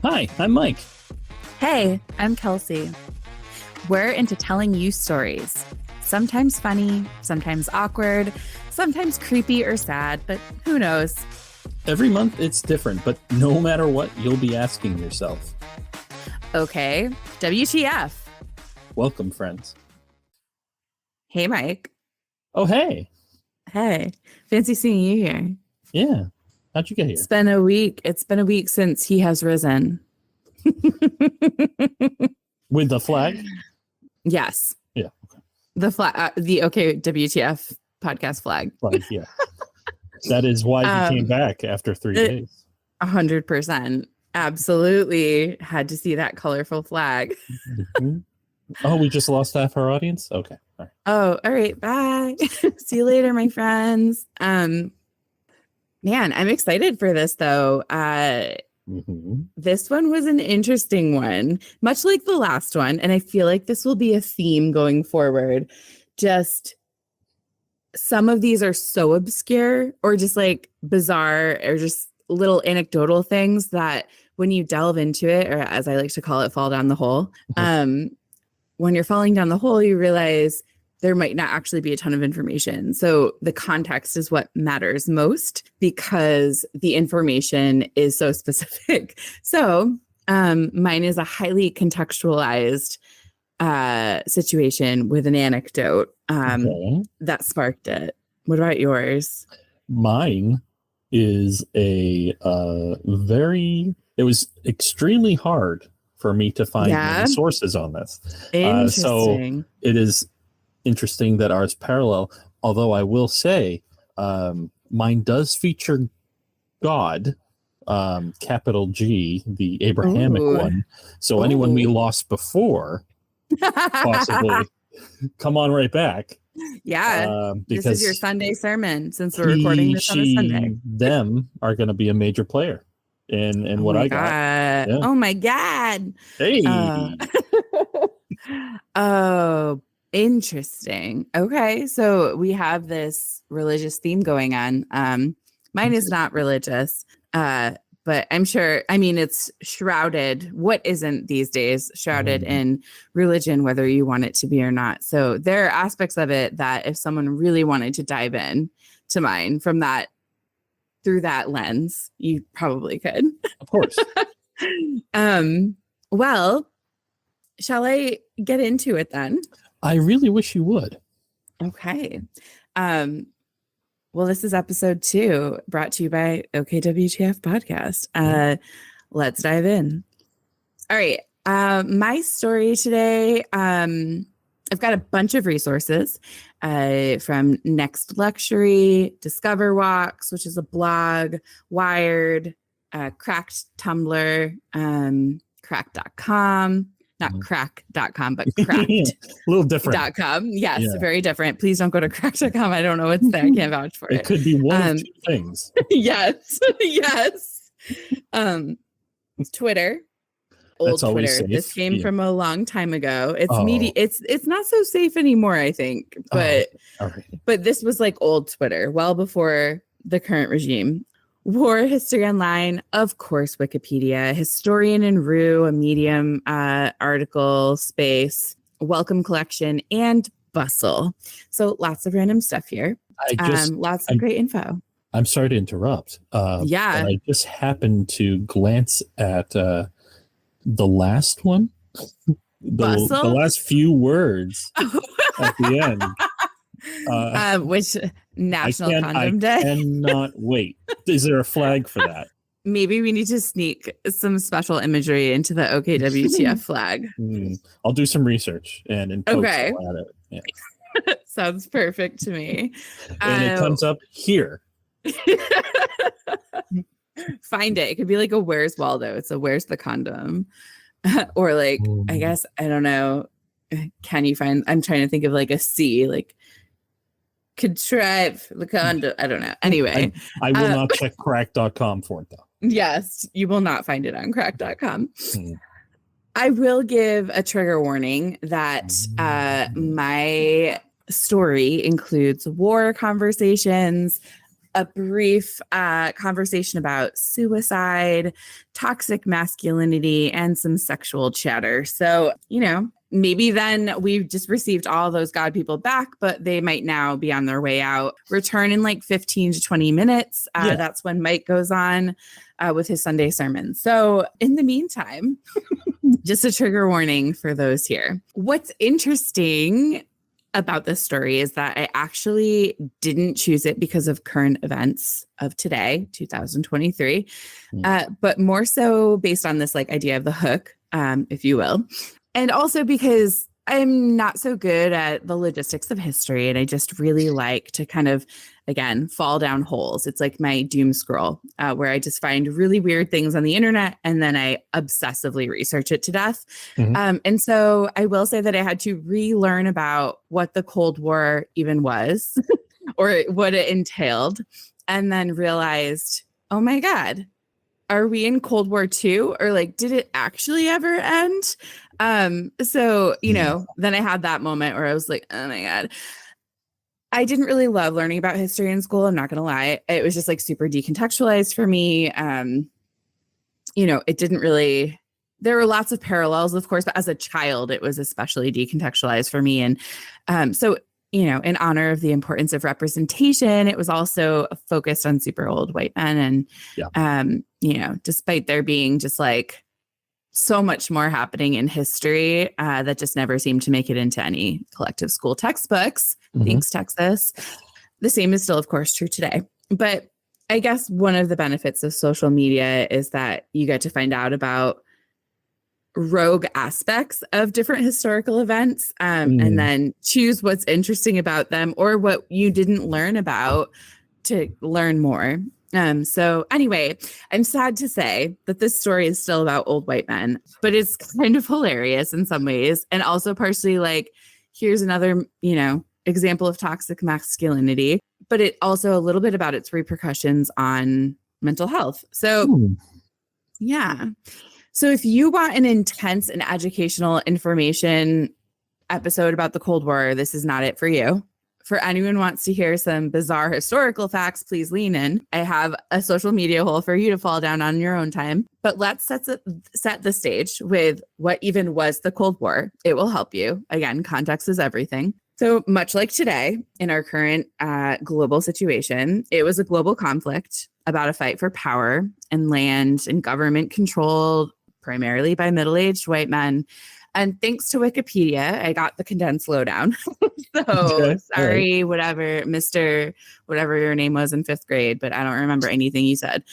Hi, I'm Mike. Hey, I'm Kelsey. We're into telling you stories. Sometimes funny, sometimes awkward, sometimes creepy or sad, but who knows? Every month it's different, but no matter what, you'll be asking yourself. Okay, WTF? Welcome, friends. Hey, Mike. Oh, hey. Hey, fancy seeing you here. Yeah. How'd you get here? It's been a week. It's been a week since he has risen. With the flag? Yes. Yeah. Okay. The flag, the OK WTF podcast flag. Flag, yeah. That is why he came back after 3 days. 100%. Absolutely had to see that colorful flag. Mm-hmm. Oh, we just lost half our audience? Okay. All right. Oh, all right. Bye. See you later, my friends. Man, I'm excited for this, though. This one was an interesting one, much like the last one. And I feel like this will be a theme going forward. Just some of these are so obscure or just like bizarre or just little anecdotal things that when you delve into it, or as I like to call it, fall down the hole. When you're falling down the hole, you realize there might not actually be a ton of information. So the context is what matters most because the information is so specific. So mine is a highly contextualized situation with an anecdote that sparked it. What about yours? Mine is it was extremely hard for me to find many sources on this. Interesting. So it is interesting that ours parallel, although I will say mine does feature God, capital G, the Abrahamic one. So anyone we lost before, possibly come on right back. Yeah, this is your Sunday sermon since we're recording this on a Sunday. Them are going to be a major player in what I got. Yeah. Oh my God. Hey. Oh, interesting. Okay, so we have this religious theme going on. Mine is not religious, but I'm sure, I mean, it's shrouded. What isn't these days shrouded in religion, whether you want it to be or not? So there are aspects of it that if someone really wanted to dive in to mine from that, through that lens, you probably could. Of course. Well, shall I get into it then? I really wish you would. Okay. Well, this is episode 2 brought to you by OKWTF podcast. Let's dive in. All right. My story today, I've got a bunch of resources from Next Luxury, Discover Walks, which is a blog, Wired, Cracked Tumblr, crack.com. Not crack.com, but cracked. A little different. .com. Yes, very different. Please don't go to crack.com. I don't know what's there. I can't vouch for it. It could be one of two things. Yes. Yes. Twitter. Old Twitter. Safe. This came from a long time ago. It's media. It's not so safe anymore, I think. But but this was like old Twitter, well before the current regime. War History Online, of course, Wikipedia, Historian and Rue, a Medium article, Space, Welcome Collection, and Bustle. So lots of random stuff here. Lots of great info. I'm sorry to interrupt. Yeah. I just happened to glance at the last one, the last few words at the end. Which National Condom Day? I cannot wait. Is there a flag for that? Maybe we need to sneak some special imagery into the OKWTF flag. I'll do some research and post at it. Yeah. Sounds perfect to me. And it comes up here. Find it. It could be like a Where's Waldo. It's a Where's the Condom? Or like, I guess, I don't know. Can you find, I'm trying to think of like a C, like contrive the condom. I don't know. Anyway. I will not check crack.com for it, though. Yes, you will not find it on crack.com. Hmm. I will give a trigger warning that my story includes war conversations, a brief conversation about suicide, toxic masculinity, and some sexual chatter. So, maybe then we've just received all those God people back, but they might now be on their way out. Return in like 15 to 20 minutes. That's when Mike goes on with his Sunday sermon. So in the meantime, just a trigger warning for those here. What's interesting about this story is that I actually didn't choose it because of current events of today, 2023, but more so based on this like idea of the hook, if you will. And also because I'm not so good at the logistics of history, and I just really like to kind of, again, fall down holes. It's like my doom scroll, where I just find really weird things on the internet, and then I obsessively research it to death. And so I will say that I had to relearn about what the Cold War even was, or what it entailed, and then realized, oh my God, are we in Cold War II? Or like, did it actually ever end? So, then I had that moment where I was like, oh my God. I didn't really love learning about history in school. I'm not going to lie. It was just like super decontextualized for me. It didn't really, there were lots of parallels, of course, but as a child, it was especially decontextualized for me. And so, in honor of the importance of representation, it was also focused on super old white men. And, despite there being just like so much more happening in history that just never seemed to make it into any collective school textbooks. Thanks, Texas. The same is still, of course, true today. But I guess one of the benefits of social media is that you get to find out about rogue aspects of different historical events and then choose what's interesting about them or what you didn't learn about to learn more. So anyway, I'm sad to say that this story is still about old white men, but it's kind of hilarious in some ways. And also partially like, here's another, example of toxic masculinity, but it also a little bit about its repercussions on mental health. So yeah. So if you want an intense and educational information episode about the Cold War, this is not it for you. For anyone who wants to hear some bizarre historical facts, please lean in. I have a social media hole for you to fall down on your own time. But let's set the stage with what even was the Cold War. It will help you. Again, context is everything. So much like today, in our current global situation, it was a global conflict about a fight for power and land and government controlled primarily by middle-aged white men. And thanks to Wikipedia, I got the condensed lowdown. Sorry, right. Whatever, Mr. Whatever your name was in 5th grade, but I don't remember anything you said.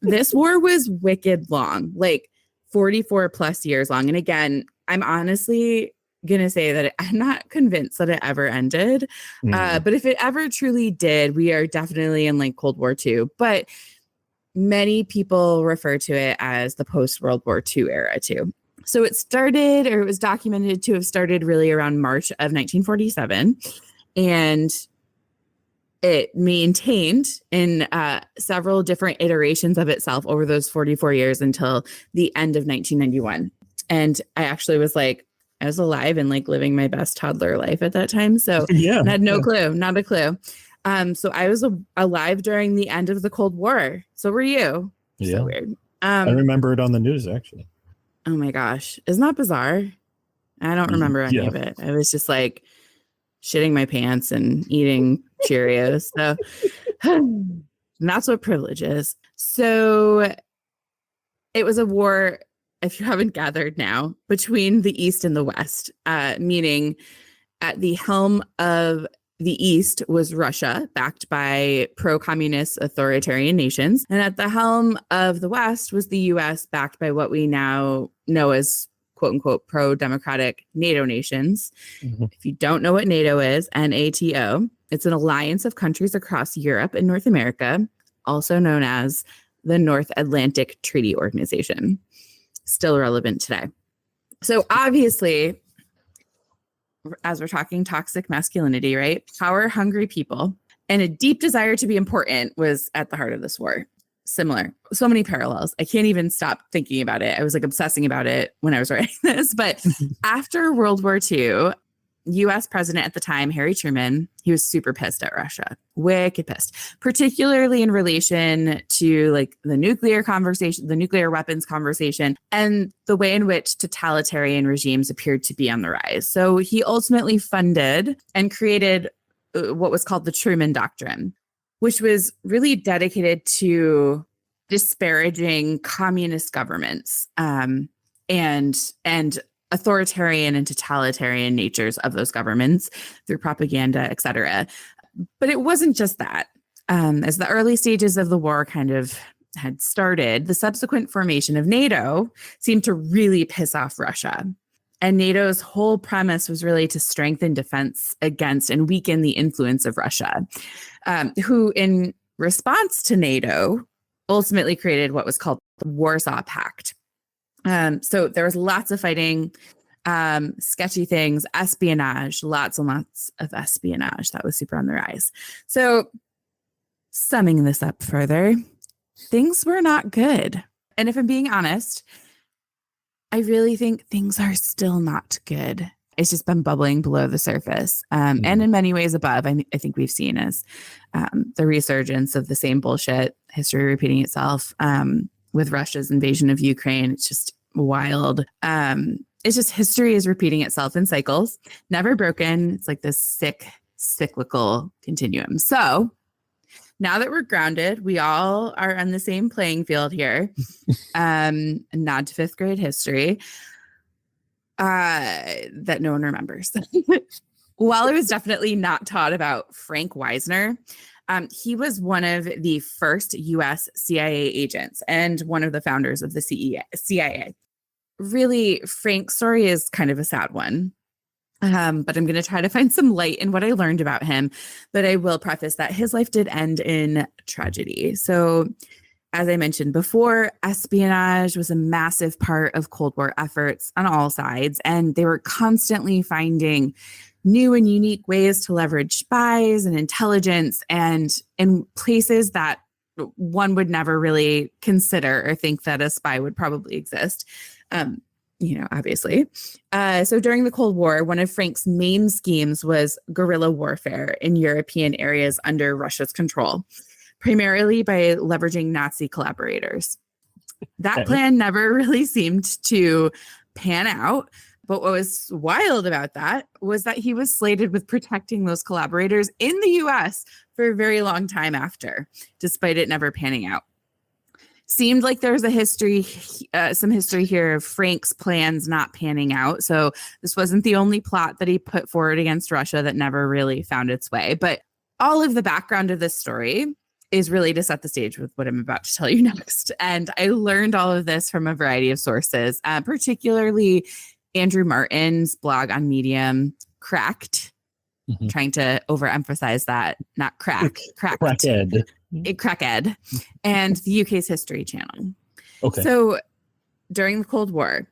This war was wicked long, like 44 plus years long. And again, I'm honestly going to say that I'm not convinced that it ever ended. But if it ever truly did, we are definitely in like Cold War II. But many people refer to it as the post-World War II era too. So it was documented to have started really around March of 1947. And it maintained in several different iterations of itself over those 44 years until the end of 1991. And I actually was like, I was alive and like living my best toddler life at that time. So I had no clue, not a clue. So I was alive during the end of the Cold War. So were you. So weird. I remember it on the news, actually. Oh my gosh. Isn't that bizarre? I don't remember any of it. I was just like shitting my pants and eating Cheerios. So and that's what privilege is. So it was a war, if you haven't gathered now, between the East and the West, meaning at the helm of the East was Russia, backed by pro-communist authoritarian nations. And at the helm of the West was the U.S., backed by what we now know as quote unquote pro-democratic NATO nations. If you don't know what NATO is, NATO, it's an alliance of countries across Europe and North America, also known as the North Atlantic Treaty Organization. Still relevant today. So obviously, as we're talking toxic masculinity, right? Power hungry people and a deep desire to be important was at the heart of this war. Similar. So many parallels. I can't even stop thinking about it. I was like obsessing about it when I was writing this. But after World War II, US president at the time, Harry Truman, he was super pissed at Russia, wicked pissed, particularly in relation to like the nuclear conversation, the nuclear weapons conversation, and the way in which totalitarian regimes appeared to be on the rise. So he ultimately funded and created what was called the Truman Doctrine, which was really dedicated to disparaging communist governments and authoritarian and totalitarian natures of those governments through propaganda, et cetera. But it wasn't just that. As the early stages of the war kind of had started, the subsequent formation of NATO seemed to really piss off Russia. And NATO's whole premise was really to strengthen defense against and weaken the influence of Russia, who in response to NATO ultimately created what was called the Warsaw Pact. So there was lots of fighting, sketchy things, espionage, lots and lots of espionage. That was super on the rise. So summing this up further, things were not good. And if I'm being honest, I really think things are still not good. It's just been bubbling below the surface. And in many ways above, I think we've seen as the resurgence of the same bullshit, history repeating itself with Russia's invasion of Ukraine. It's just wild. It's just history is repeating itself in cycles, never broken. It's like this sick, cyclical continuum. So now that we're grounded, we all are on the same playing field here. Nod to fifth grade history that no one remembers. While I was definitely not taught about Frank Wisner, he was one of the first U.S. CIA agents and one of the founders of the CIA. Really, Frank's story is kind of a sad one. But I'm going to try to find some light in what I learned about him. But I will preface that his life did end in tragedy. So as I mentioned before, espionage was a massive part of Cold War efforts on all sides. And they were constantly finding new and unique ways to leverage spies and intelligence and in places that one would never really consider or think that a spy would probably exist. Obviously. So during the Cold War, one of Frank's main schemes was guerrilla warfare in European areas under Russia's control, primarily by leveraging Nazi collaborators. That plan never really seemed to pan out. But what was wild about that was that he was slated with protecting those collaborators in the US for a very long time after, despite it never panning out. Seemed like there was some history here of Frank's plans not panning out. So this wasn't the only plot that he put forward against Russia that never really found its way. But all of the background of this story is really to set the stage with what I'm about to tell you next. And I learned all of this from a variety of sources, particularly Andrew Martin's blog on Medium, Cracked. Trying to overemphasize that, not cracked. Cracked. Cracked, and the UK's History Channel. Okay. So during the Cold War,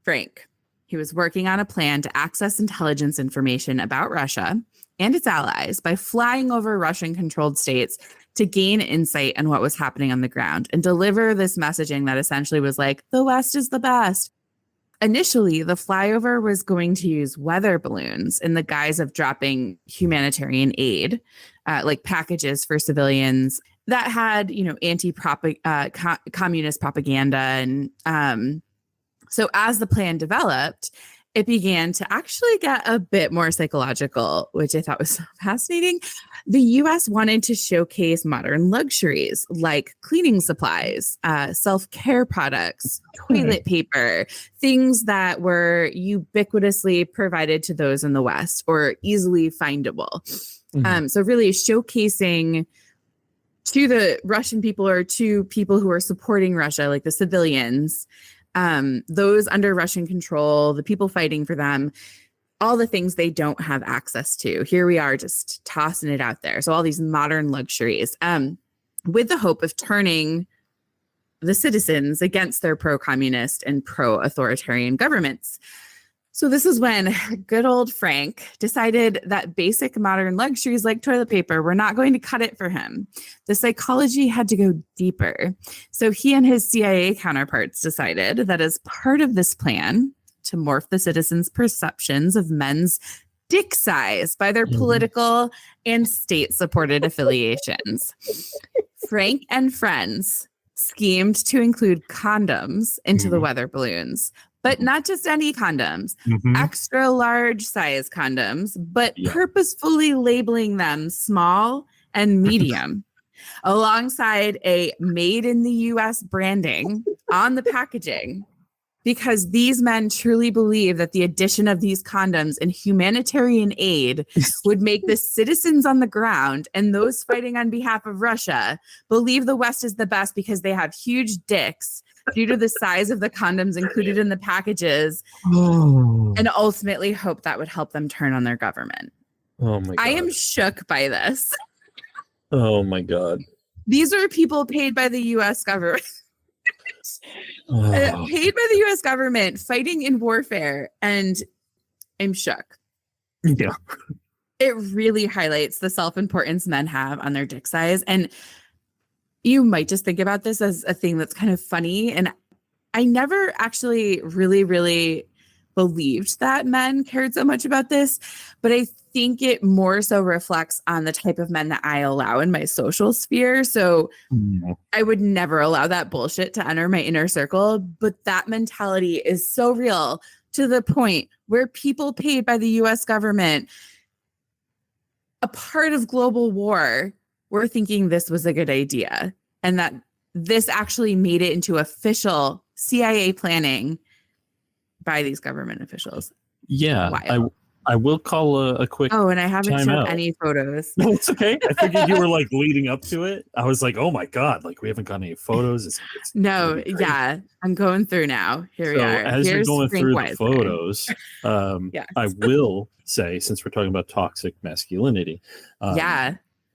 Frank, he was working on a plan to access intelligence information about Russia and its allies by flying over Russian-controlled states to gain insight on what was happening on the ground and deliver this messaging that essentially was like, the West is the best. Initially, the flyover was going to use weather balloons in the guise of dropping humanitarian aid, like packages for civilians that had, anti-communist propaganda. And so as the plan developed, it began to actually get a bit more psychological, which I thought was so fascinating. The U.S. wanted to showcase modern luxuries like cleaning supplies, self-care products, toilet paper, things that were ubiquitously provided to those in the West or easily findable. So really showcasing to the Russian people or to people who are supporting Russia, like the civilians, those under Russian control, the people fighting for them, all the things they don't have access to. Here we are just tossing it out there. So all these modern luxuries, with the hope of turning the citizens against their pro-communist and pro-authoritarian governments. So this is when good old Frank decided that basic modern luxuries like toilet paper were not going to cut it for him. The psychology had to go deeper. So he and his CIA counterparts decided that as part of this plan to morph the citizens' perceptions of men's dick size by their political and state-supported affiliations, Frank and friends schemed to include condoms into the weather balloons. But not just any condoms, extra large size condoms, but purposefully labeling them small and medium alongside a made in the US branding on the packaging, because these men truly believe that the addition of these condoms and humanitarian aid would make the citizens on the ground and those fighting on behalf of Russia believe the West is the best because they have huge dicks due to the size of the condoms included in the packages, and ultimately hope that would help them turn on their government. Oh my God. I am shook by this. Oh my God. These are people paid by the U.S. government. Paid by the U.S. government fighting in warfare, and I'm shook. Yeah. It really highlights the self-importance men have on their dick size. And you might just think about this as a thing that's kind of funny. And I never actually really believed that men cared so much about this, but I think it more so reflects on the type of men that I allow in my social sphere. So I would never allow that bullshit to enter my inner circle, but that mentality is so real to the point where people paid by the US government, a part of global war, were thinking this was a good idea and that this actually made it into official CIA planning by these government officials. Yeah, I will call a quick. Oh, and I haven't shown out. any photos. No, it's okay. I figured you were like leading up to it. I was like, oh my God, like we haven't got any photos. It's no, yeah, I'm going through now. Here we are. As you're going through the photos, yes. I will say, since we're talking about toxic masculinity,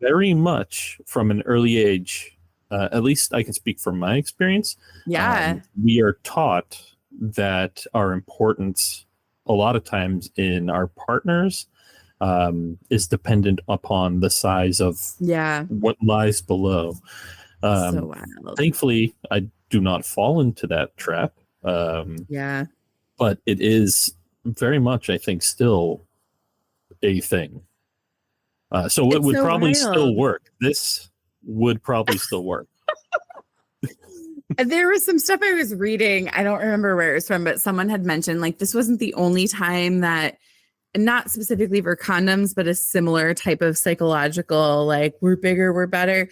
very much from an early age, at least I can speak from my experience. We are taught that our importance a lot of times in our partners is dependent upon the size of what lies below. So wild. Thankfully, I do not fall into that trap. But it is very much, I think, still a thing. So it would probably still work. This would probably still work. There was some stuff I was reading. I don't remember where it was from, but someone had mentioned like this wasn't the only time that, not specifically for condoms, but a similar type of psychological, like we're bigger, we're better.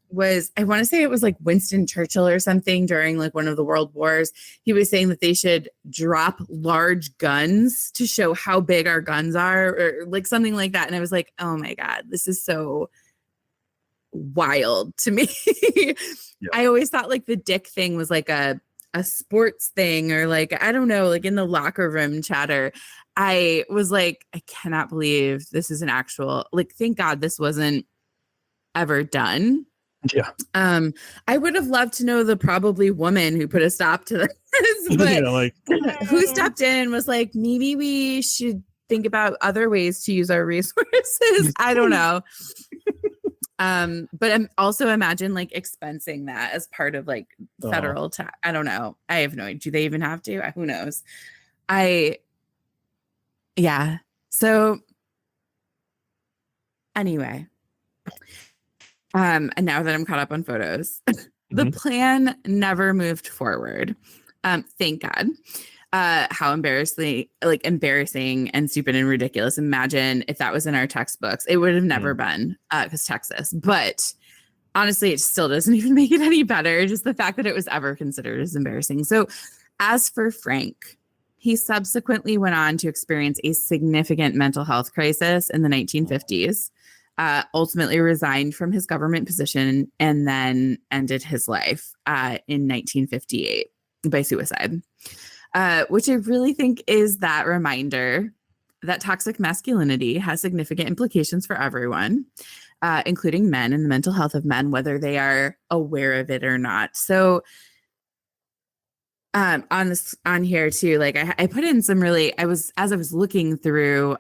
Was, I want to say it was like Winston Churchill or something during like one of the world wars. He was saying that they should drop large guns to show how big our guns are, or like something like that. And I was like, oh my God, this is so wild to me. I always thought like the dick thing was like a sports thing, or like, I don't know, like in the locker room chatter. I was like, I cannot believe this is an actual, like, thank God this wasn't ever done. Yeah. I would have loved to know the probably woman who put a stop to this, but who stepped in and was like, maybe we should think about other ways to use our resources. I don't know. But also imagine like expensing that as part of like federal tax. I don't know. I have no idea. Do they even have to? Who knows? So anyway, and now that I'm caught up on photos, the plan never moved forward. Thank God. How embarrassing and stupid and ridiculous. Imagine if that was in our textbooks. It would have never been, because Texas. But honestly, it still doesn't even make it any better. Just the fact that it was ever considered as embarrassing. So as for Frank, he subsequently went on to experience a significant mental health crisis in the 1950s, ultimately resigned from his government position, and then ended his life in 1958 by suicide. Which I really think is that reminder that toxic masculinity has significant implications for everyone, including men and the mental health of men, whether they are aware of it or not. So On this on here too, like I put in some really, as I was looking through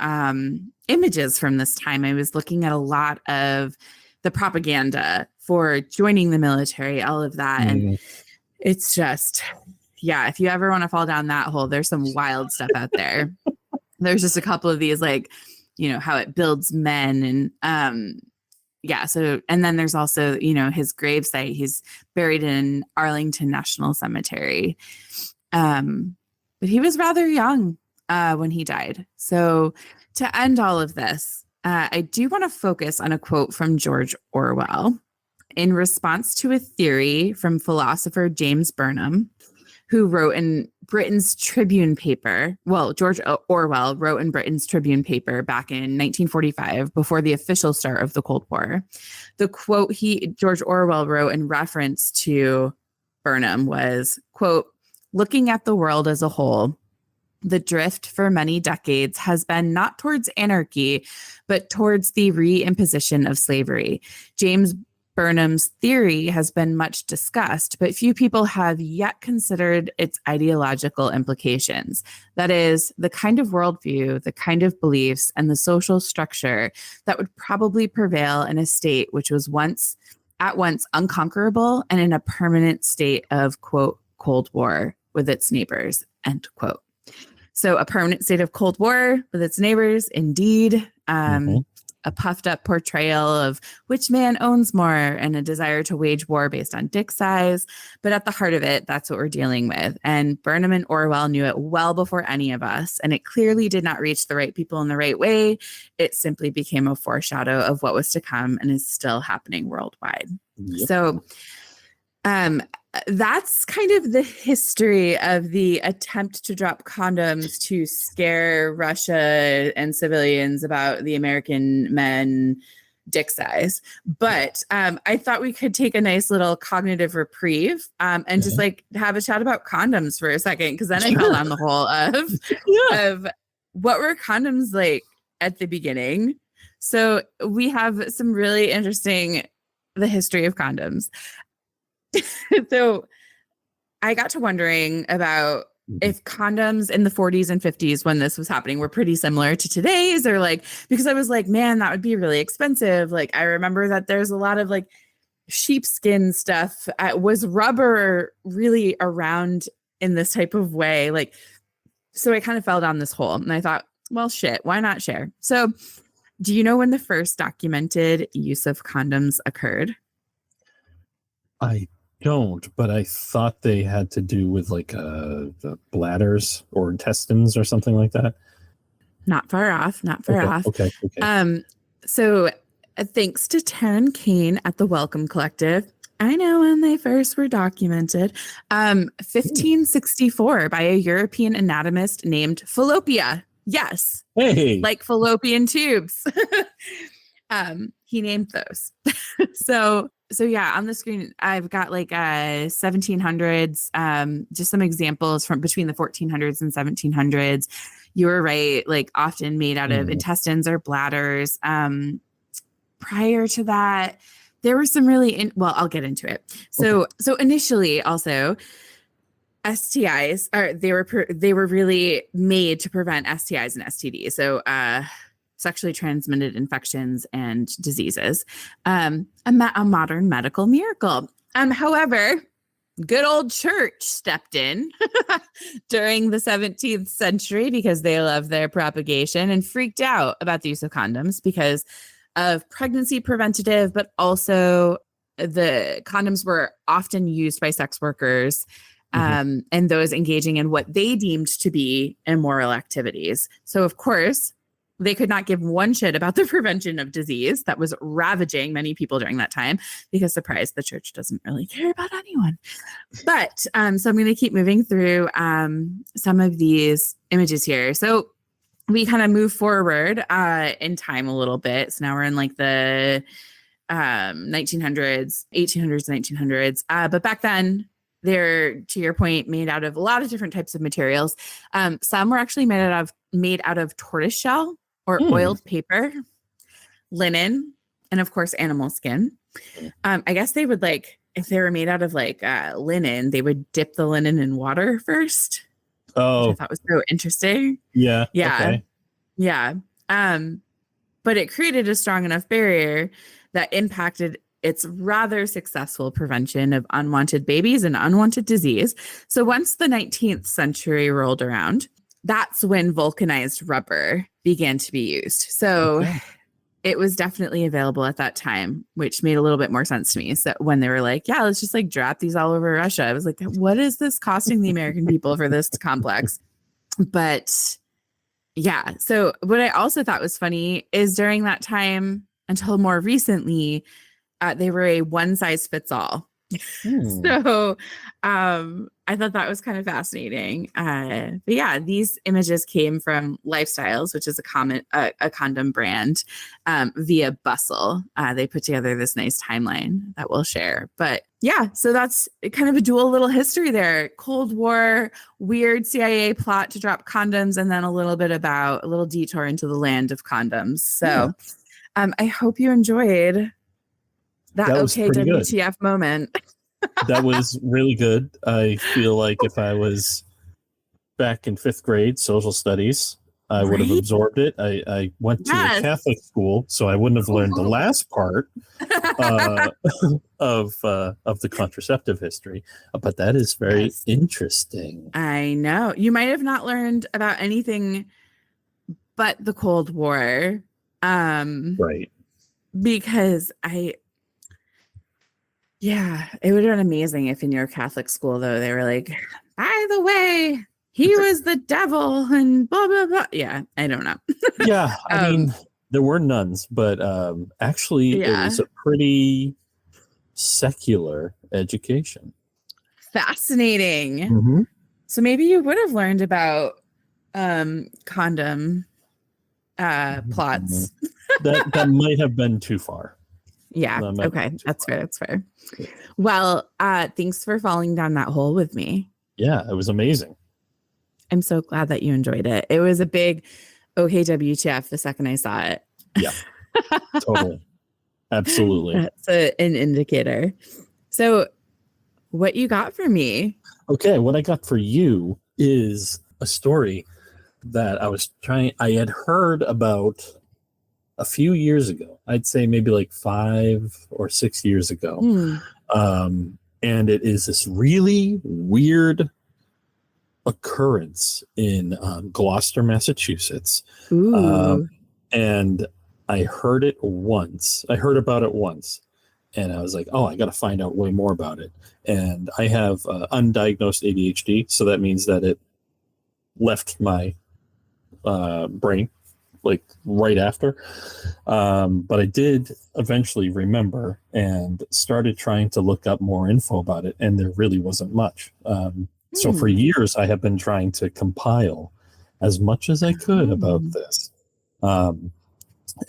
images from this time, I was looking at a lot of the propaganda for joining the military, all of that. And it's just, yeah, if you ever want to fall down that hole, there's some wild stuff out there. There's just a couple of these, like, you know, how it builds men. And yeah, so, and then there's also, you know, his gravesite. He's buried in Arlington National Cemetery. But he was rather young when he died. So to end all of this, I do want to focus on a quote from George Orwell in response to a theory from philosopher James Burnham, who wrote in Britain's Tribune paper. Well, George Orwell wrote in Britain's Tribune paper back in 1945, before the official start of the Cold War. The quote George Orwell wrote in reference to Burnham was, quote, "Looking at the world as a whole, the drift for many decades has been not towards anarchy, but towards the reimposition of slavery. James Burnham's theory has been much discussed, but few people have yet considered its ideological implications. That is, the kind of worldview, the kind of beliefs, and the social structure that would probably prevail in a state which was at once unconquerable and in a permanent state of, quote, Cold War with its neighbors," end quote. So a permanent state of Cold War with its neighbors, indeed. A puffed up portrayal of which man owns more, and a desire to wage war based on dick size. But at the heart of it, that's what we're dealing with. And Burnham and Orwell knew it well before any of us. And it clearly did not reach the right people in the right way. It simply became a foreshadow of what was to come and is still happening worldwide. Yep. So that's kind of the history of the attempt to drop condoms to scare Russia and civilians about the American men dick size. But I thought we could take a nice little cognitive reprieve and just like have a chat about condoms for a second, because then I fell down the hole of what were condoms like at the beginning. So we have some really interesting, the history of condoms. So I got to wondering about if condoms in the 40s and 50s, when this was happening, were pretty similar to today's, or like, because I was like, man, that would be really expensive. Like, I remember that there's a lot of like sheepskin stuff. Was rubber really around in this type of way? Like, so I kind of fell down this hole and I thought, well, shit, why not share? So do you know when the first documented use of condoms occurred? I don't, but I thought they had to do with like the bladders or intestines or something like that. Not far off. Okay. So thanks to Taryn Kane at the Wellcome Collective, I know when they first were documented, 1564 by a European anatomist named Fallopia. Yes. Hey. Like fallopian tubes. He named those. So yeah, on the screen, I've got like 1700s, just some examples from between the 1400s and 1700s. You were right, like often made out of intestines or bladders. Prior to that, there were some really, well, I'll get into it. So initially also, STIs they were really made to prevent STIs and STDs. So sexually transmitted infections and diseases, a modern medical miracle. However, good old church stepped in during the 17th century because they loved their propagation and freaked out about the use of condoms because of pregnancy preventative, but also the condoms were often used by sex workers and those engaging in what they deemed to be immoral activities. So, of course, they could not give one shit about the prevention of disease that was ravaging many people during that time because, surprise, the church doesn't really care about anyone. But so I'm going to keep moving through some of these images here. So we kind of move forward in time a little bit. So now we're in like the 1900s, 1800s, 1900s. But back then, they're, to your point, made out of a lot of different types of materials. Some were actually made out of tortoise shell or oiled paper, linen, and of course, animal skin. I guess they would like if they were made out of like linen, they would dip the linen in water first. Which I thought was so interesting. Yeah. Yeah. Okay. Yeah. But it created a strong enough barrier that impacted its rather successful prevention of unwanted babies and unwanted disease. So once the 19th century rolled around, that's when vulcanized rubber began to be used. So it was definitely available at that time, which made a little bit more sense to me. So when they were like, yeah, let's just like drop these all over Russia, I was like, what is this costing the American people for this complex? But yeah. So what I also thought was funny is during that time until more recently, they were a one size fits all. So I thought that was kind of fascinating. But yeah, these images came from Lifestyles, which is a condom brand, via Bustle. They put together this nice timeline that we'll share. But yeah, so that's kind of a dual little history there. Cold War, weird CIA plot to drop condoms, and then a little detour into the land of condoms. So I hope you enjoyed that okay WTF moment. That was really good. I feel like if I was back in 5th grade social studies, I would have absorbed it. I went to a Catholic school, so I wouldn't have learned the last part of the contraceptive history. But that is very interesting. I know. You might have not learned about anything but the Cold War. Right. Because it would have been amazing if in your Catholic school, though, they were like, by the way, he was the devil and blah, blah, blah. Yeah, I don't know. Yeah, I mean, there were nuns, but actually it was a pretty secular education. Fascinating. Mm-hmm. So maybe you would have learned about condom plots. That might have been too far. Yeah. Okay. That's fair. That's fair. Well, thanks for falling down that hole with me. Yeah, it was amazing. I'm so glad that you enjoyed it. It was a big okay WTF the second I saw it. Yeah, totally. Absolutely. That's an indicator. So what you got for me? Okay. What I got for you is a story that I had heard about a few years ago. I'd say maybe like 5 or 6 years ago. And it is this really weird occurrence in Gloucester, Massachusetts. And I heard about it once. And I was like, oh, I got to find out way more about it. And I have undiagnosed ADHD. So that means that it left my brain like right after. But I did eventually remember and started trying to look up more info about it. And there really wasn't much. So for years, I have been trying to compile as much as I could about this. And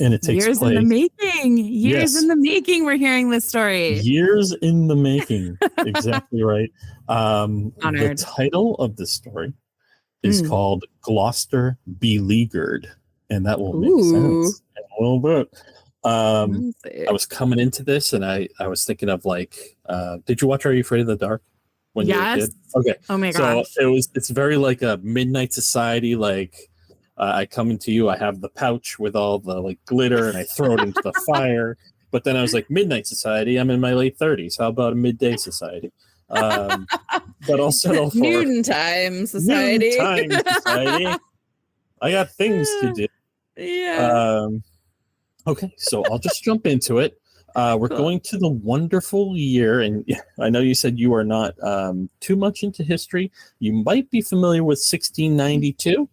it takes years place. In the making. Years in the making, we're hearing this story. Years in the making. Exactly right. Honored. The title of the story is called Gloucester Beleaguered. And that will make sense in a little bit. I was coming into this and I was thinking of like, did you watch Are You Afraid of the Dark? When you were a kid? Okay. Oh my gosh. So it's very like a Midnight Society, like I come into you, I have the pouch with all the like glitter and I throw it into the fire. But then I was like, Midnight Society, I'm in my late 30s. How about a midday society? But I'll settle for Noontime Society. Noontime Society. I got things to do. Yeah. Okay, so I'll just jump into it. We're going to the wonderful year, and I know you said you are not too much into history. You might be familiar with 1692.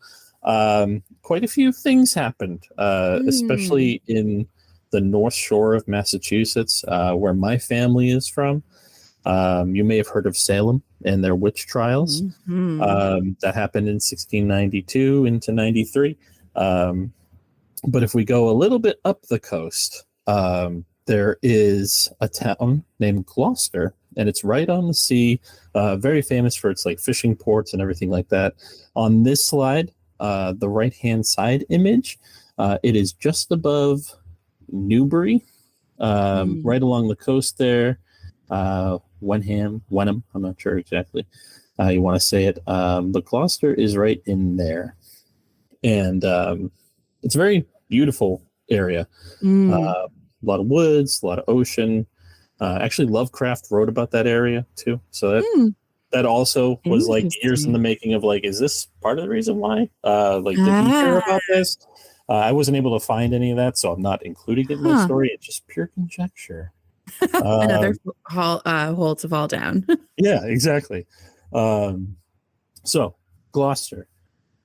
Quite a few things happened, especially in the North Shore of Massachusetts, where my family is from. You may have heard of Salem and their witch trials. That happened in 1692 into 93. But if we go a little bit up the coast, there is a town named Gloucester, and it's right on the sea, very famous for its like fishing ports and everything like that. On this slide, the right-hand side image, it is just above Newbury, right along the coast there. Wenham. I'm not sure exactly how you want to say it. But Gloucester is right in there. And it's a very beautiful area. A lot of woods, a lot of ocean. Actually, Lovecraft wrote about that area too. So that also was like years in the making of like, is this part of the reason why? Like, did he care about this? I wasn't able to find any of that, so I'm not including it in my story. It's just pure conjecture. Another hole to fall down. Yeah, exactly. So, Gloucester,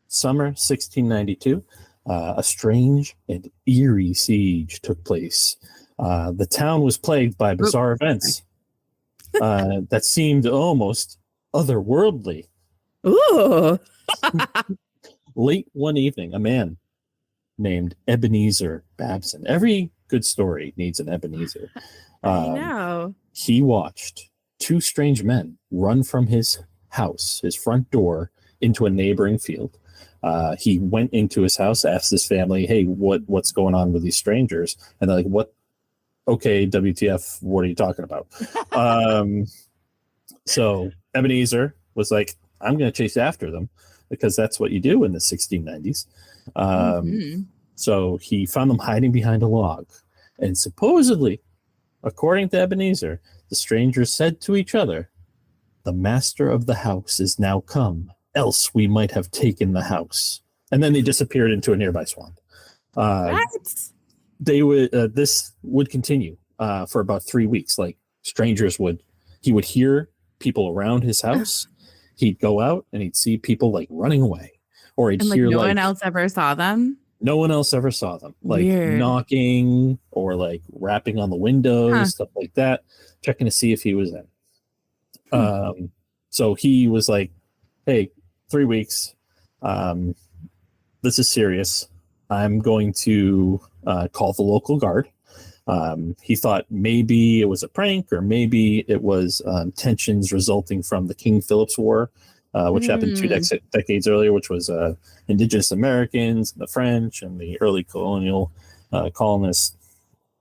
summer 1692, a strange and eerie siege took place. The town was plagued by bizarre events that seemed almost otherworldly. Ooh. Late one evening, a man named Ebenezer Babson. Every good story needs an Ebenezer. I know. He watched two strange men run from his house, his front door, into a neighboring field. He went into his house, asked his family, "Hey, what's going on with these strangers?" And they're like, "What? Okay, WTF? What are you talking about?" So Ebenezer was like, "I'm going to chase after them because that's what you do in the 1690s." So he found them hiding behind a log, and supposedly, according to Ebenezer, the strangers said to each other, "The master of the house is now come, else we might have taken the house." And then they disappeared into a nearby swamp. They would this would continue for about 3 weeks. Like he would hear people around his house. He'd go out and he'd see people like running away, or he'd hear no one else ever saw them. No one else ever saw them, like knocking or like rapping on the windows, stuff like that, checking to see if he was in. So he was like, "Hey, 3 weeks. This is serious. I'm going to call the local guard." He thought maybe it was a prank, or maybe it was tensions resulting from the King Philip's War, which happened 2 decades earlier, which was Indigenous Americans, the French, and the early colonial colonists.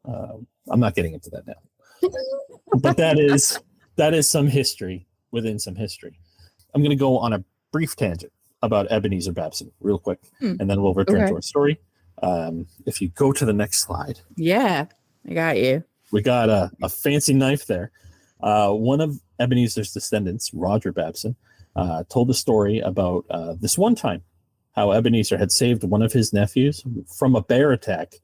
I'm not getting into that now, but that is some history within some history. I'm going to go on a brief tangent about Ebenezer Babson real quick, and then we'll return to our story. If you go to the next slide. Yeah, I got you. We got a fancy knife there. One of Ebenezer's descendants, Roger Babson, told the story about this one time how Ebenezer had saved one of his nephews from a bear attack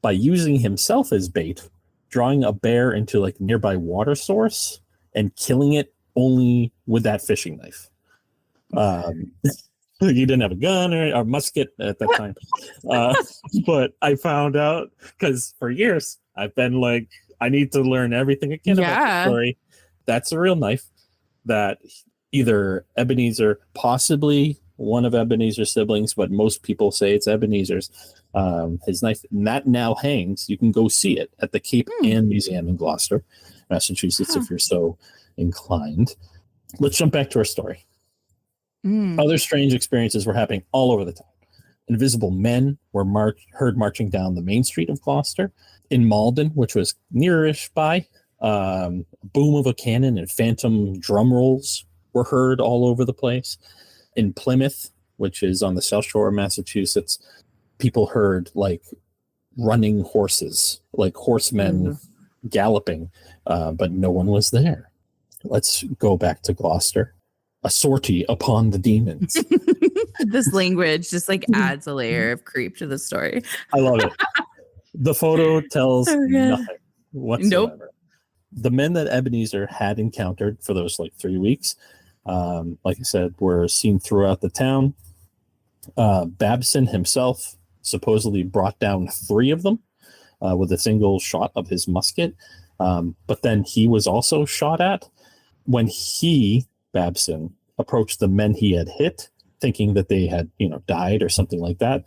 by using himself as bait, drawing a bear into like nearby water source and killing it only with that fishing knife. He didn't have a gun or a musket at that time. But I found out, because for years I've been like, I need to learn everything I can about the story. That's a real knife that either Ebenezer, possibly one of Ebenezer's siblings, but most people say it's Ebenezer's, his knife. And that now hangs. You can go see it at the Cape Ann Museum in Gloucester, Massachusetts, if you're so inclined. Let's jump back to our story. Other strange experiences were happening all over the town. Invisible men were heard marching down the main street of Gloucester. In Malden, which was nearish by, boom of a cannon and phantom drum rolls were heard all over the place. In Plymouth, which is on the South Shore of Massachusetts, people heard like running horses, like horsemen galloping, but no one was there. Let's go back to Gloucester. A sortie upon the demons. This language just like adds a layer of creep to the story. I love it. The photo tells nothing whatsoever. Nope. The men that Ebenezer had encountered for those like 3 weeks, like I said, were seen throughout the town. Babson himself supposedly brought down 3 of them with a single shot of his musket. But then he was also shot at. When Babson approached the men he had hit, thinking that they had, died or something like that.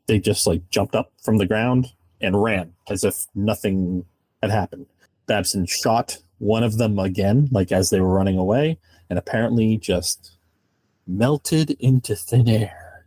They just like jumped up from the ground and ran as if nothing had happened. Babson shot one of them again, like as they were running away, and apparently just melted into thin air.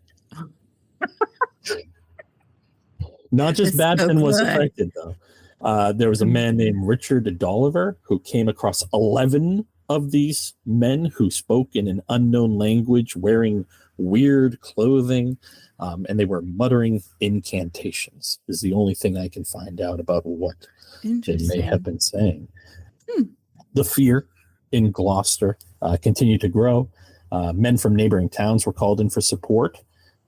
Not just Babson was affected, though. There was a man named Richard Dolliver who came across 11 of these men who spoke in an unknown language, wearing weird clothing, and they were muttering incantations. Is the only thing I can find out about what they may have been saying. The fear in Gloucester continued to grow. Men from neighboring towns were called in for support.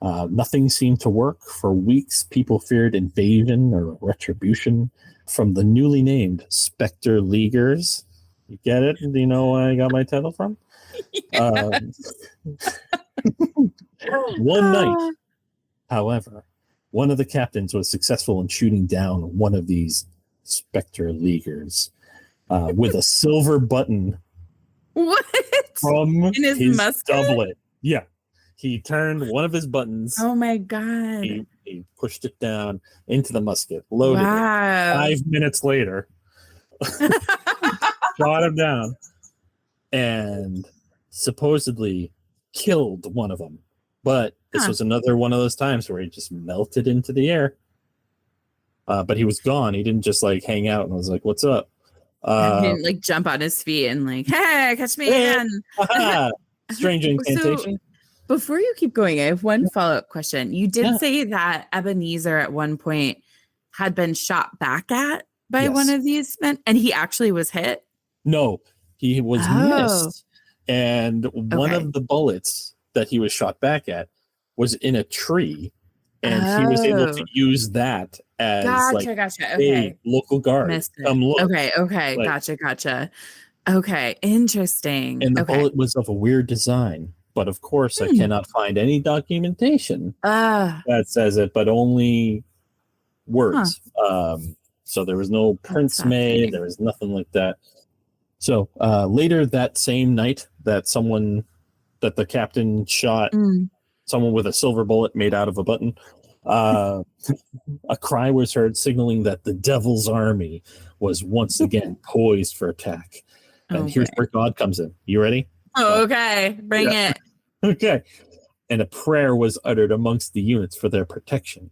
Nothing seemed to work. For weeks, people feared invasion or retribution from the newly named Spectre Leaguers. You get it? Do you know where I got my title from? One night, however, one of the captains was successful in shooting down one of these Spectre Leaguers with a silver button. What? From his musket? doublet. Yeah. He turned one of his buttons. Oh my God. He pushed it down into the musket, loaded it. 5 minutes later, shot him down, and supposedly killed one of them. But this was another one of those times where he just melted into the air. But he was gone. He didn't just like hang out and was like, "What's up?" He didn't like jump on his feet and like, "Hey, catch me again." Strange incantation. So, before you keep going, I have one follow-up question. You did say that Ebenezer at one point had been shot back at by one of these men, and he actually was hit? No, he was missed. And one of the bullets that he was shot back at was in a tree, and he was able to use that as a local guard. Come look. Okay, gotcha. Okay, interesting. And the bullet was of a weird design. But of course, I cannot find any documentation that says it, but only words. So there was no prints made. There was nothing like that. So later that same night that the captain shot someone with a silver bullet made out of a button, a cry was heard signaling that the devil's army was once again poised for attack. And here's where God comes in. You ready? Okay, bring it. Okay. And a prayer was uttered amongst the units for their protection.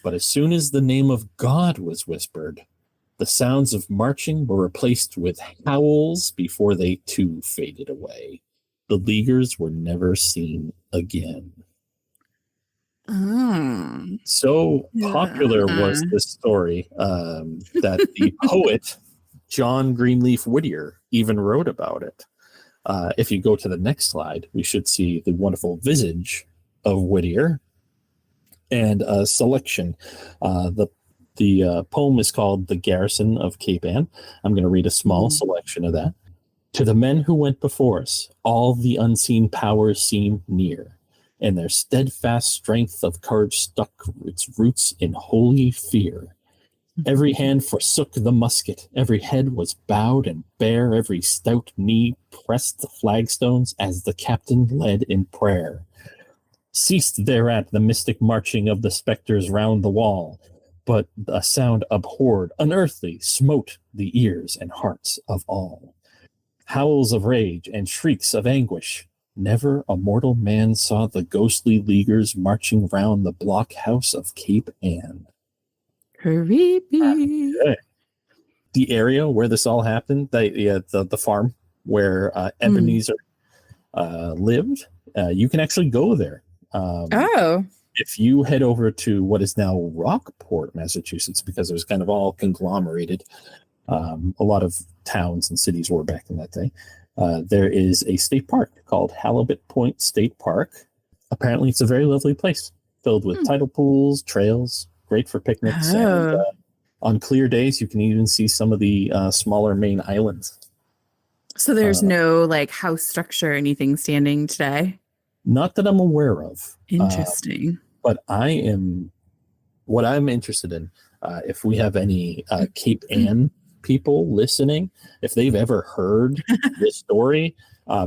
But as soon as the name of God was whispered, the sounds of marching were replaced with howls before they too faded away. The Leaguers were never seen again. So popular was this story that the poet John Greenleaf Whittier even wrote about it. If you go to the next slide, we should see the wonderful visage of Whittier and a selection. The poem is called The Garrison of Cape Ann. I'm going to read a small selection of that. To the men who went before us, all the unseen powers seem near, and their steadfast strength of courage stuck its roots in holy fear. Every hand forsook the musket, every head was bowed and bare, every stout knee pressed the flagstones as the captain led in prayer. Ceased thereat the mystic marching of the spectres round the wall, but a sound abhorred, unearthly, smote the ears and hearts of all. Howls of rage and shrieks of anguish. Never a mortal man saw the ghostly Leaguers marching round the blockhouse of Cape Ann. Creepy. Okay. The area where this all happened, the farm where Ebenezer lived, you can actually go there. If you head over to what is now Rockport, Massachusetts, because it was kind of all conglomerated, a lot of towns and cities were back in that day, there is a state park called Halibut Point State Park. Apparently, it's a very lovely place filled with tidal pools, trails, great for picnics. And on clear days, you can even see some of the smaller main islands. So there's no like house structure or anything standing today? Not that I'm aware of. Interesting. But what I'm interested in, if we have any Cape Ann people listening, if they've ever heard this story,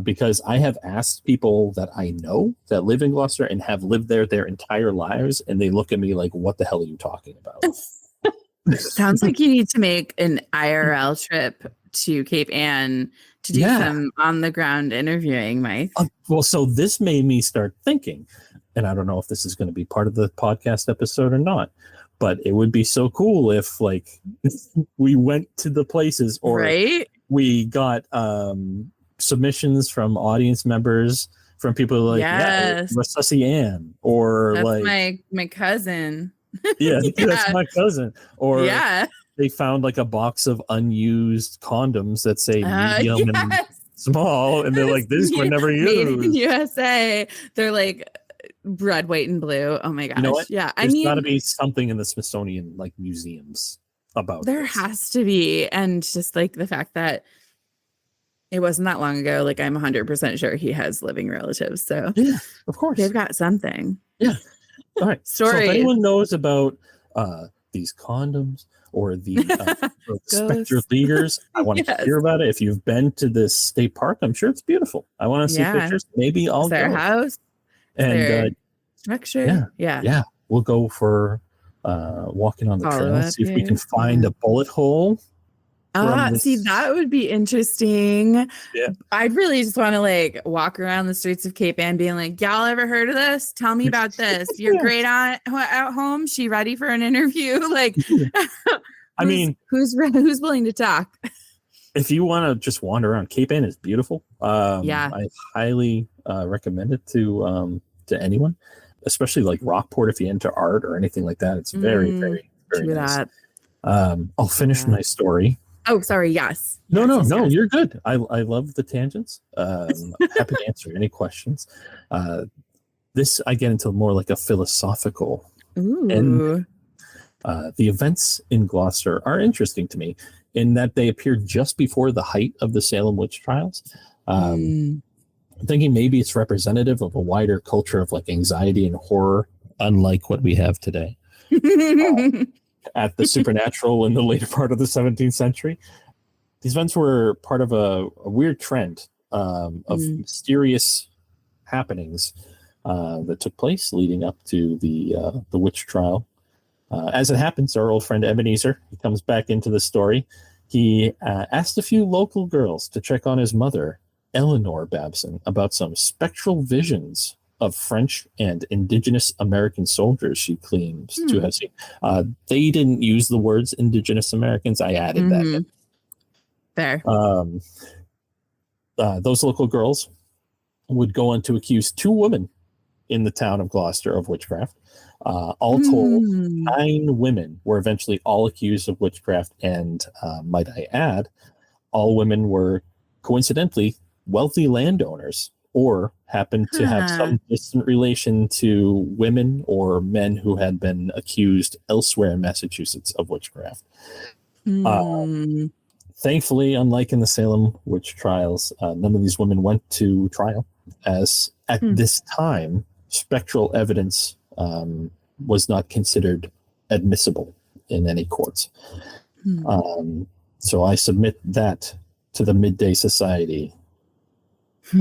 because I have asked people that I know that live in Gloucester and have lived there their entire lives, and they look at me like, what the hell are you talking about? Sounds like you need to make an IRL trip to Cape Ann to do some on-the-ground interviewing, Mike. Well, so this made me start thinking, and I don't know if this is going to be part of the podcast episode or not, but it would be so cool if like we went to the places, or right? we got submissions from audience members, from people like, Yes. Sussy Ann, or That's like my cousin. yeah, Yeah. that's my cousin, or Yeah. they found like a box of unused condoms that say medium and Yes. small, and they're like, this were never Made in used. USA. They're like red, white, and blue. Oh my gosh. You know what? Yeah. There's got to be something in the Smithsonian like museums about there this. has to be. And just like the fact that it wasn't that long ago, like I'm 100% sure he has living relatives. So Yeah, of course. they've got something. Yeah. All right. So Stories. if anyone knows about these condoms or the specter leaders, I want to hear about it. If you've been to this state park, I'm sure it's beautiful. I want to see pictures. Maybe I'll their go. house And structure. Yeah. We'll go for walking on the trail, see if we can find a bullet hole. See, that would be interesting. Yeah. I'd really just want to like walk around the streets of Cape Ann being like, y'all ever heard of this? Tell me about this. Your great aunt at home, she ready for an interview? Like, I mean, who's willing to talk? If you want to just wander around, Cape Ann is beautiful. I highly recommend it to anyone, especially like Rockport. If you're into art or anything like that, it's very, very, very nice. I'll finish my story. Oh, sorry. Yes. No, you're good. I love the tangents. I'm happy to answer any questions. This, I get into more like a philosophical. Ooh. And the events in Gloucester are interesting to me in that they appeared just before the height of the Salem witch trials. I'm thinking maybe it's representative of a wider culture of like anxiety and horror, unlike what we have today. At the supernatural in the later part of the 17th century. These events were part of a weird trend of mysterious happenings that took place leading up to the witch trial. As it happens, our old friend Ebenezer, he comes back into the story. He asked a few local girls to check on his mother, Eleanor Babson, about some spectral visions of French and indigenous American soldiers she claims to have seen. They didn't use the words indigenous Americans. I added that in. Fair. Those local girls would go on to accuse 2 women in the town of Gloucester of witchcraft. All told, 9 women were eventually all accused of witchcraft. And might I add, all women were coincidentally wealthy landowners, or happened to have some distant relation to women or men who had been accused elsewhere in Massachusetts of witchcraft. Thankfully, unlike in the Salem witch trials, none of these women went to trial, as at this time, spectral evidence was not considered admissible in any courts. So I submit that to the Midday Society. I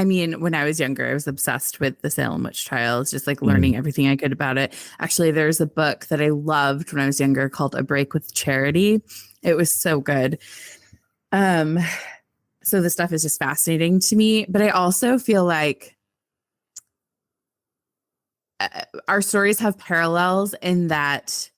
mean, when I was younger, I was obsessed with the Salem witch trials, just like learning everything I could about it. Actually, there's a book that I loved when I was younger called A Break with Charity. It was so good. So this stuff is just fascinating to me, but I also feel like our stories have parallels in that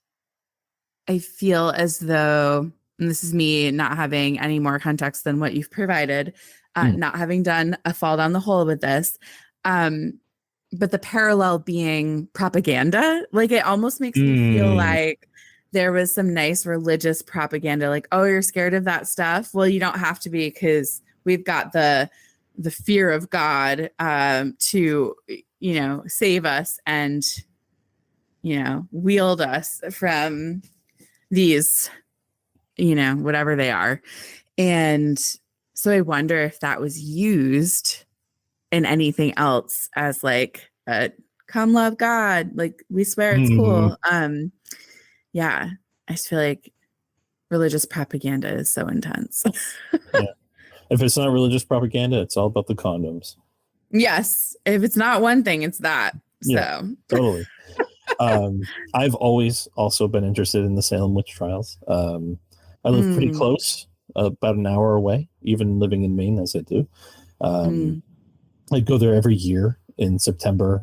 I feel as though, and this is me not having any more context than what you've provided, not having done a fall down the hole with this, but the parallel being propaganda. Like it almost makes me feel like there was some nice religious propaganda, like, oh, you're scared of that stuff? Well, you don't have to be, because we've got the fear of God to, save us and, wield us from these, whatever they are. And so I wonder if that was used in anything else as like come love God, like we swear it's cool. Yeah, I just feel like religious propaganda is so intense. Yeah. If it's not religious propaganda, it's all about the condoms. Yes, if it's not one thing, it's that. Yeah, so totally. I've always also been interested in the Salem witch trials. I live pretty close, about an hour away, even living in Maine as I do. I go there every year, in September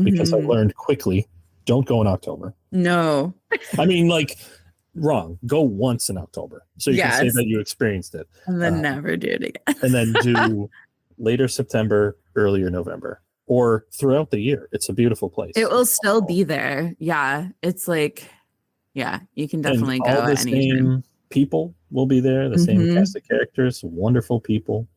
because I learned quickly, don't go in October. No. I mean, like, wrong. Go once in October. So you can say that you experienced it. And then never do it again. And then do later September, earlier November, or throughout the year. It's a beautiful place. It will still be there. Yeah. It's like, yeah, you can definitely go at any time. People will be there, the same cast of characters, wonderful people.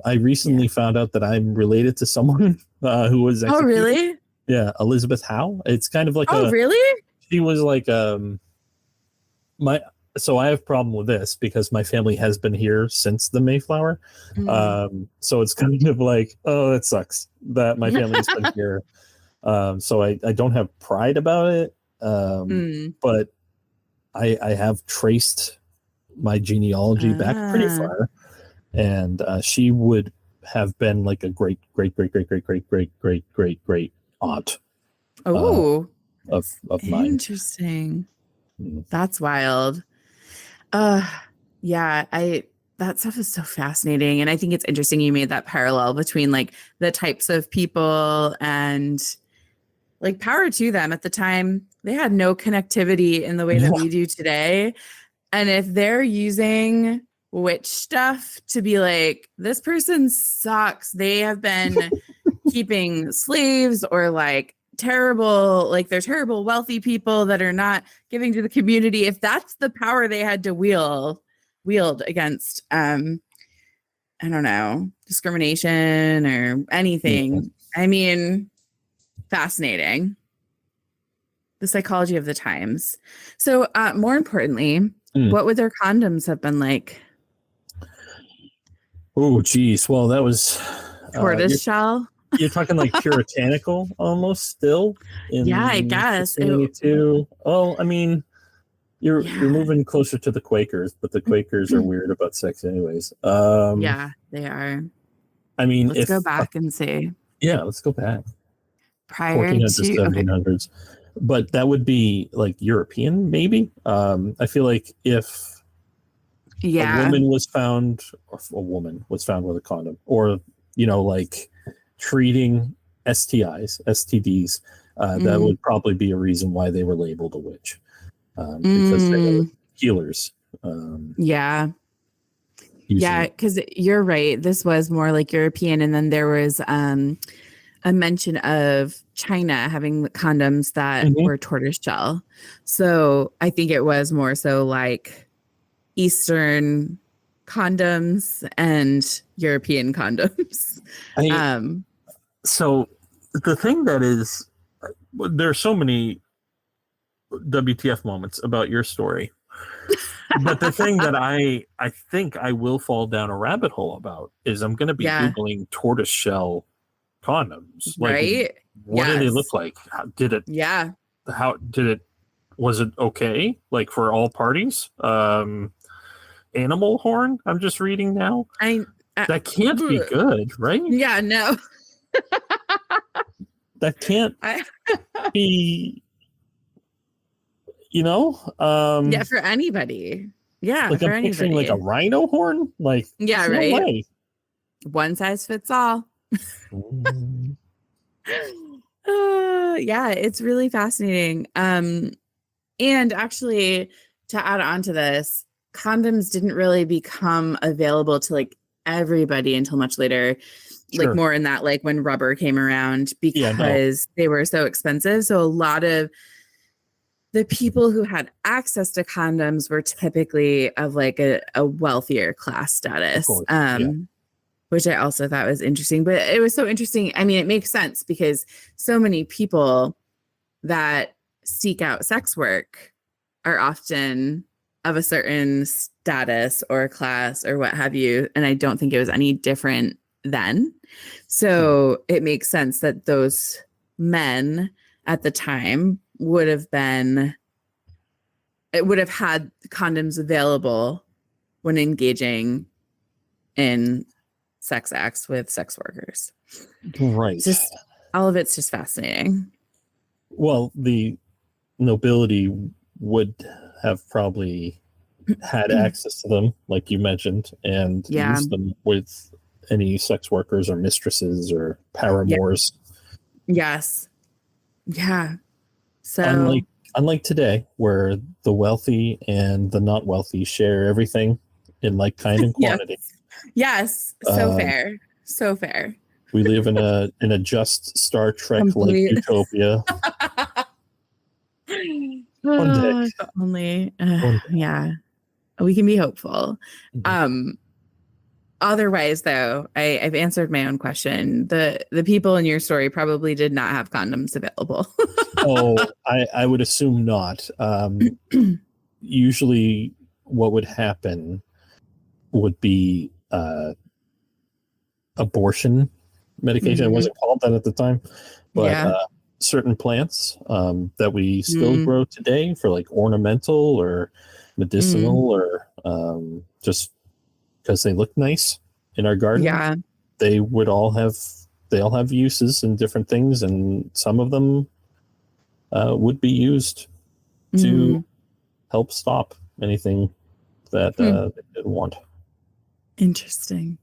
I recently found out that I'm related to someone who was executed. Oh, really? Yeah, Elizabeth Howe. It's kind of like really? She was like so I have a problem with this because my family has been here since the Mayflower. So it's kind of like, oh, it sucks that my family's been here. So I don't have pride about it. But I have traced my genealogy back pretty far, and she would have been like a great aunt. Oh, of mine. Interesting. That's wild. Yeah, that stuff is so fascinating, and I think it's interesting you made that parallel between like the types of people and like power to them. At the time, they had no connectivity in the way that we do today. And if they're using witch stuff to be like, this person sucks, they have been keeping slaves, or like terrible, like they're terrible wealthy people that are not giving to the community. If that's the power they had to wield against, I don't know, discrimination or anything. I mean, fascinating. The psychology of the times. So more importantly, what would their condoms have been like? Oh, geez. Well, that was tortoise shell. You're talking like puritanical almost still. I guess. Too. Oh, I mean, you're moving closer to the Quakers, but the Quakers are weird about sex anyways. Yeah, they are. I mean, let's go back and see. Yeah, let's go back. Prior 1400s, to 1700s. But that would be like European, maybe. I feel like if a woman was found with a condom, or like treating STDs, that would probably be a reason why they were labeled a witch, because they were healers. Because you're right. This was more like European, and then there was a mention of China having condoms that were tortoise shell. So I think it was more so like Eastern condoms and European condoms. So the thing that is, there are so many WTF moments about your story. But the thing that I think I will fall down a rabbit hole about is I'm going to be Googling tortoise shell condoms. Like, right? What do they look like? Was it okay? Like for all parties? Animal horn? I'm just reading now. That can't be good, right? Yeah, no. That can't be, for anybody. Yeah, like for I'm picturing anybody. like a rhino horn. Like, yeah, right. No way. One size fits all. It's really fascinating. And actually, to add on to this, condoms didn't really become available to like everybody until much later. Like more in that, like when rubber came around, because they were so expensive. So a lot of the people who had access to condoms were typically of like a wealthier class status. Which I also thought was interesting. But it was so interesting. I mean, it makes sense because so many people that seek out sex work are often of a certain status or class or what have you. And I don't think it was any different then. So it makes sense that those men at the time would have had condoms available when engaging in sex acts with sex workers. Right. All of it's just fascinating. Well, the nobility would have probably had access to them, like you mentioned, and used them with any sex workers or mistresses or paramours. Yes. Yeah. So Unlike today, where the wealthy and the not wealthy share everything in like kind and quantity. Yes. So fair. So fair. We live in a just Star Trek like utopia. One day. If only. One day. Yeah. We can be hopeful. Mm-hmm. Otherwise, though, I've answered my own question. The people in your story probably did not have condoms available. I would assume not. Usually, what would happen would be abortion medication. It wasn't called that at the time, but certain plants that we still grow today for like ornamental or medicinal or just because they look nice in our garden. Yeah. They all have uses and different things, and some of them would be used to help stop anything that they didn't want. Interesting.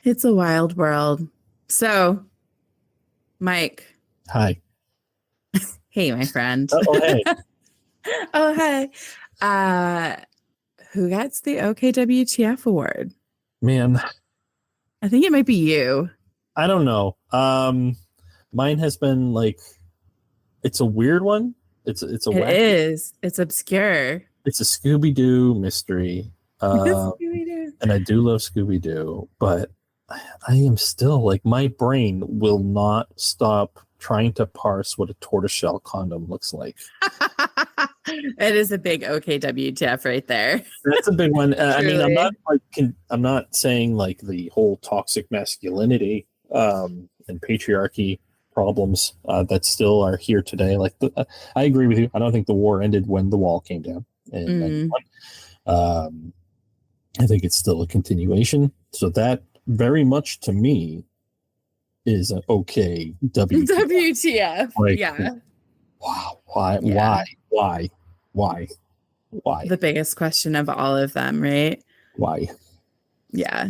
It's a wild world. So, Mike. Hi. Hey, my friend. Oh, hey. Oh, hey. Who gets the OKWTF award? Man, I think it might be you. I don't know. Mine has been like, it's a weird one. It's It is. It's obscure. It's a Scooby-Doo mystery. Scooby-Doo. And I do love Scooby-Doo, but I am still like, my brain will not stop trying to parse what a tortoiseshell condom looks like. It is a big OKWTF right there. That's a big one. I mean, I'm not saying like the whole toxic masculinity and patriarchy problems that still are here today. Like, I agree with you. I don't think the war ended when the wall came down in 91. I think it's still a continuation. So that very much to me is an okay WTF. Like, yeah. Wow. Why? The biggest question of all of them, right? Why? Yeah.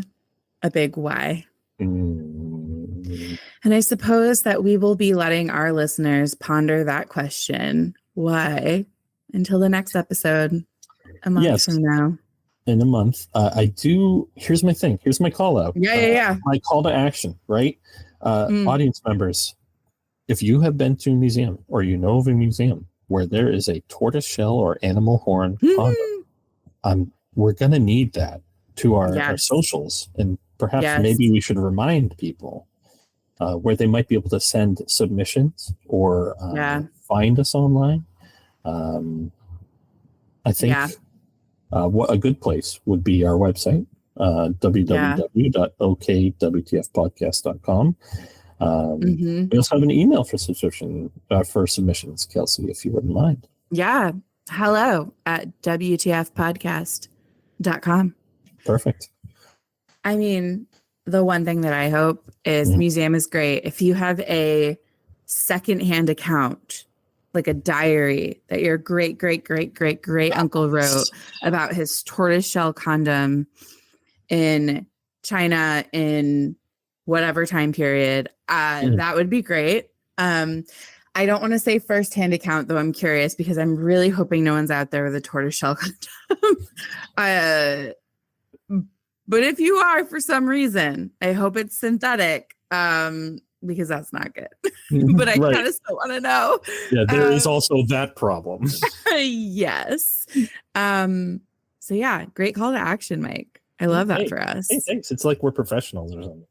A big why. Mm. And I suppose that we will be letting our listeners ponder that question. Why? Until the next episode, a month from now. In a month. Here's my thing. Here's my call out. Yeah. My call to action, right? Audience members, if you have been to a museum or you know of a museum where there is a tortoise shell or animal horn condom, we're going to need that to our socials. And perhaps maybe we should remind people where they might be able to send submissions or find us online. I think what a good place would be our website, www.okwtfpodcast.com. We also have an email for submissions, Kelsey, if you wouldn't mind. Yeah. hello@wtfpodcast.com. Perfect. I mean, the one thing that I hope is museum is great. If you have a secondhand account, like a diary that your great uncle wrote about his tortoiseshell condom in China in whatever time period, that would be great. I don't want to say firsthand account, though. I'm curious because I'm really hoping no one's out there with a tortoiseshell condom. But if you are, for some reason, I hope it's synthetic. Because that's not good. But I kind of still want to know. Yeah, there is also that problem. Yes. So yeah, great call to action, Mike. I love that for us. Hey, thanks. It's like we're professionals or something.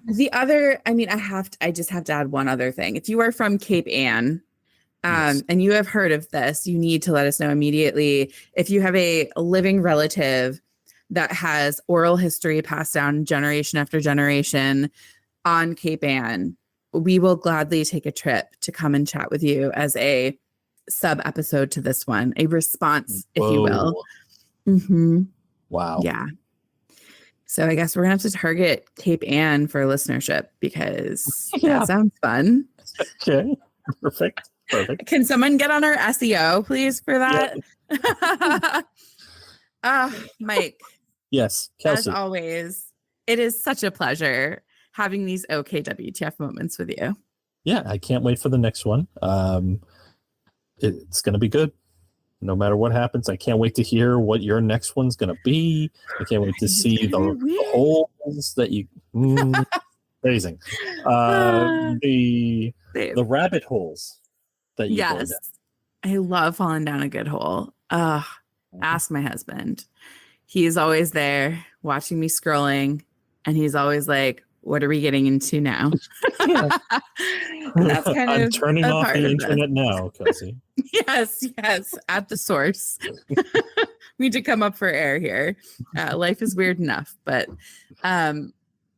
The other, I mean, I just have to add one other thing. If you are from Cape Ann, and you have heard of this, you need to let us know immediately. If you have a living relative that has oral history passed down generation after generation on Cape Ann, we will gladly take a trip to come and chat with you as a sub episode to this one, a response, if you will. Wow. Yeah. So I guess we're gonna have to target Cape Ann for listenership because that sounds fun. Okay. Perfect. Can someone get on our SEO, please, for that? Mike. Yes, Kelsey. As always, it is such a pleasure having these OKWTF moments with you. yeah, I can't wait for the next one. It's going to be good. No matter what happens, I can't wait to hear what your next one's going to be. I can't wait to see the holes that you... Amazing. The rabbit holes that you go down. I love falling down a good hole. Ask my husband. He's always there watching me scrolling, and he's always like, what are we getting into now? That's kind I'm of turning off the internet now, Kelsey. Yes, at the source. We need to come up for air here. Life is weird enough, but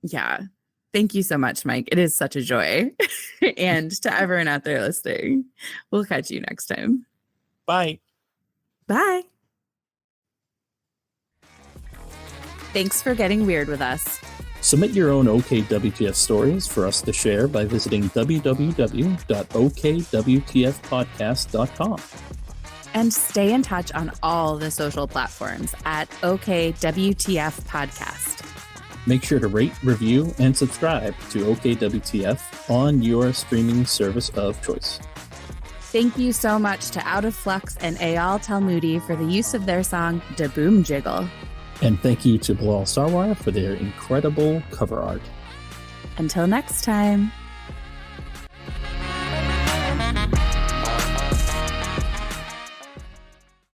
yeah. Thank you so much, Mike. It is such a joy. And to everyone out there listening, we'll catch you next time. Bye. Bye. Thanks for getting weird with us. Submit your own OKWTF stories for us to share by visiting www.okwtfpodcast.com. And stay in touch on all the social platforms at OKWTF Podcast. Make sure to rate, review, and subscribe to OKWTF on your streaming service of choice. Thank you so much to Out of Flux and Eyal Talmudi for the use of their song Da Boom Jiggle. And thank you to Bilal Sarwar for their incredible cover art. Until next time.